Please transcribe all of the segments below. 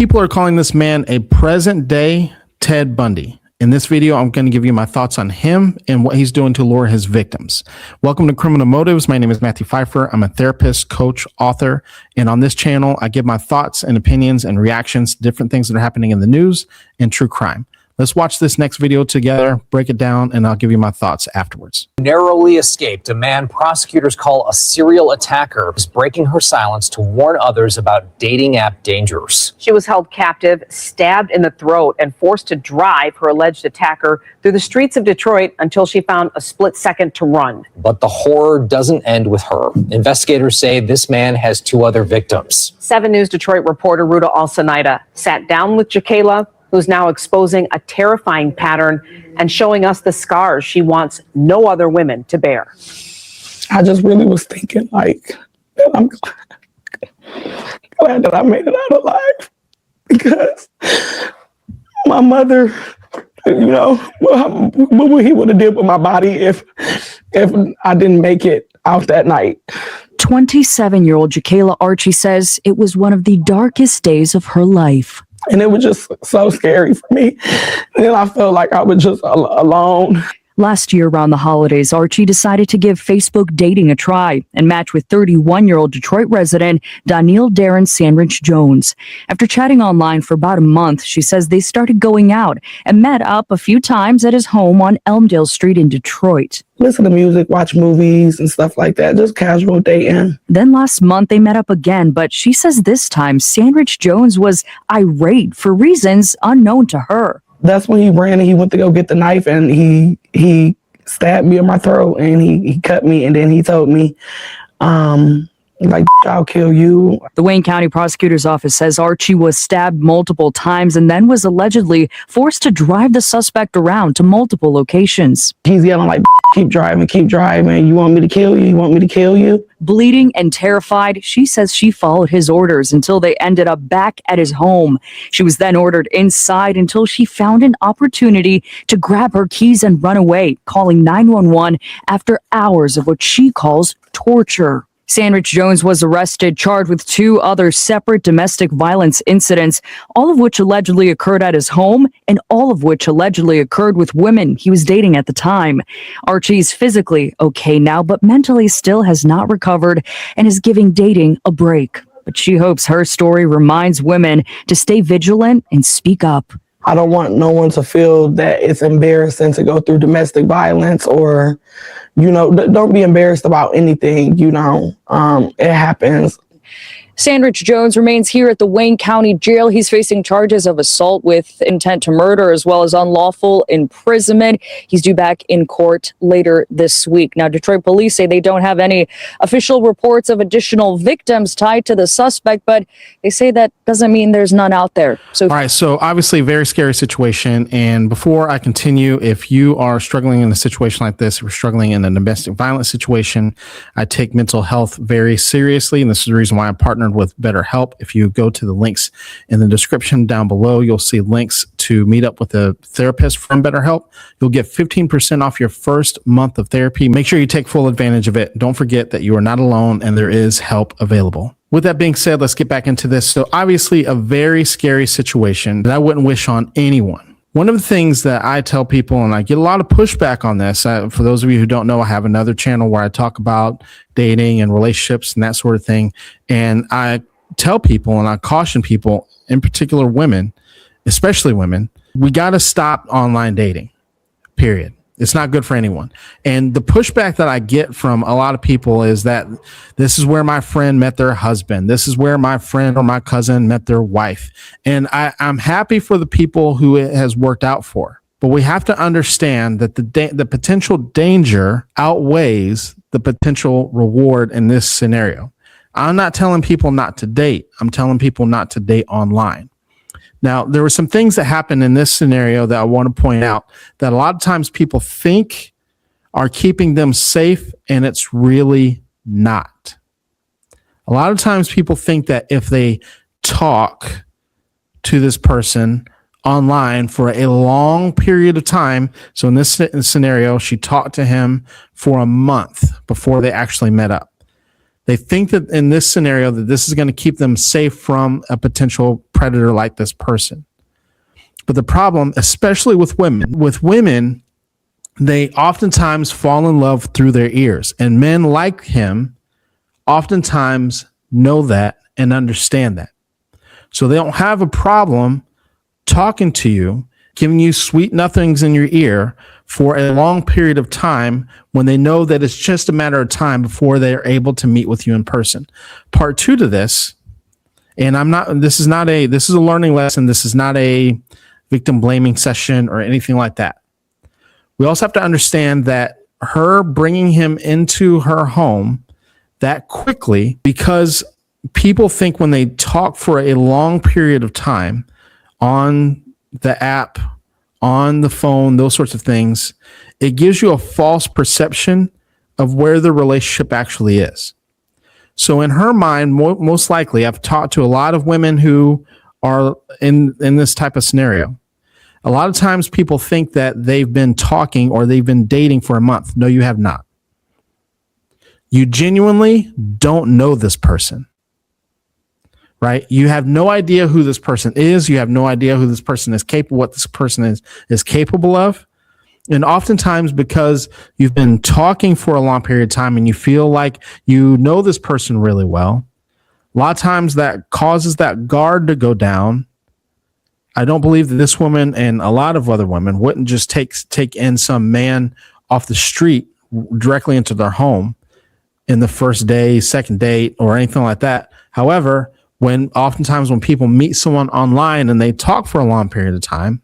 people are calling this man a present-day Ted Bundy. In this video, I'm going to give you my thoughts on him and what he's doing to lure his victims. Welcome to Criminal Motives. My name is Matthew Pfeiffer. I'm a therapist, coach, author, and on this channel, I give my thoughts and opinions and reactions to different things that are happening in the news and true crime. Let's watch this next video together, break it down, and I'll give you my thoughts afterwards. Narrowly escaped. A man prosecutors call a serial attacker is breaking her silence to warn others about dating app dangers. She was held captive, stabbed in the throat, and forced to drive her alleged attacker through the streets of Detroit until she found a split second to run. But the horror doesn't end with her. Investigators say this man has two other victims. 7 News Detroit reporter Ruta Alcenaida sat down with Jakayla, who's now exposing a terrifying pattern and showing us the scars she wants no other women to bear. I just really was thinking, like, that I'm glad that I made it out alive, because my mother, you know, what he would have did with my body if I didn't make it out that night. 27-year-old Jakayla Archie says it was one of the darkest days of her life. And it was just so scary for me. And then I felt like I was just alone. Last year around the holidays, Archie decided to give Facebook dating a try and match with 31-year-old Detroit resident Danielle Darren Sandridge Jones. After chatting online for about a month, she says they started going out and met up a few times at his home on Elmdale Street in Detroit. Listen to music, watch movies and stuff like that, just casual dating. Then last month they met up again, but she says this time Sandridge Jones was irate for reasons unknown to her. That's when he ran and he went to go get the knife, and he stabbed me in my throat, and he cut me, and then he told me, like, I'll kill you. The Wayne County Prosecutor's Office says Archie was stabbed multiple times and then was allegedly forced to drive the suspect around to multiple locations. He's yelling like, keep driving, you want me to kill you, you want me to kill you? Bleeding and terrified, she says she followed his orders until they ended up back at his home. She was then ordered inside until she found an opportunity to grab her keys and run away, calling 911 after hours of what she calls torture. Sandridge Jones was arrested, charged with 2 other separate domestic violence incidents, all of which allegedly occurred at his home and all of which allegedly occurred with women he was dating at the time. Archie's physically okay now, but mentally still has not recovered and is giving dating a break. But she hopes her story reminds women to stay vigilant and speak up. I don't want no one to feel that it's embarrassing to go through domestic violence, or, you know, don't be embarrassed about anything, you know, it happens. Sandridge Jones remains here at the Wayne County Jail. He's facing charges of assault with intent to murder as well as unlawful imprisonment. He's due back in court later this week. Now, Detroit police say they don't have any official reports of additional victims tied to the suspect, but they say that doesn't mean there's none out there. So, all right, so obviously very scary situation. And before I continue, if you are struggling in a situation like this, if you're struggling in a domestic violence situation, I take mental health very seriously. And this is the reason why I'm partnered with BetterHelp. If you go to the links in the description down below, you'll see links to meet up with a therapist from BetterHelp. You'll get 15% off your first month of therapy. Make sure you take full advantage of it. Don't forget that you are not alone and there is help available. With that being said, let's get back into this. So obviously a very scary situation that I wouldn't wish on anyone. One of the things that I tell people, and I get a lot of pushback on this, for those of you who don't know, I have another channel where I talk about dating and relationships and that sort of thing. And I tell people and I caution people, in particular women, especially women, we got to stop online dating, period. It's not good for anyone. And the pushback that I get from a lot of people is that this is where my friend met their husband. This is where my friend or my cousin met their wife. And I'm happy for the people who it has worked out for. But we have to understand that the potential danger outweighs the potential reward in this scenario. I'm not telling people not to date. I'm telling people not to date online. Now, there were some things that happened in this scenario that I want to point out that a lot of times people think are keeping them safe, and it's really not. A lot of times people think that if they talk to this person online for a long period of time, so in this scenario, she talked to him for a month before they actually met up. They think that in this scenario that this is going to keep them safe from a potential predator like this person. But the problem, especially with women, they oftentimes fall in love through their ears. And men like him oftentimes know that and understand that. So they don't have a problem talking to you, giving you sweet nothings in your ear for a long period of time when they know that it's just a matter of time before they're able to meet with you in person. Part two to this, and this is a learning lesson. This is not a victim blaming session or anything like that. We also have to understand that her bringing him into her home that quickly, because people think when they talk for a long period of time on the app, on the phone, those sorts of things, it gives you a false perception of where the relationship actually is. So in her mind, most likely, I've talked to a lot of women who are in this type of scenario. A lot of times people think that they've been talking or they've been dating for a month. No, you have not. You genuinely don't know this person, right? You have no idea who this person is. You have no idea who this person is capable, what this person is capable of. And oftentimes because you've been talking for a long period of time and you feel like you know this person really well, a lot of times that causes that guard to go down. I don't believe that this woman and a lot of other women wouldn't just take in some man off the street directly into their home in the first day, second date, or anything like that. However, oftentimes when people meet someone online and they talk for a long period of time,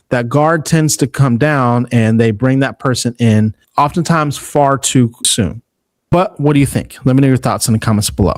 that guard tends to come down and they bring that person in oftentimes far too soon. But what do you think? Let me know your thoughts in the comments below.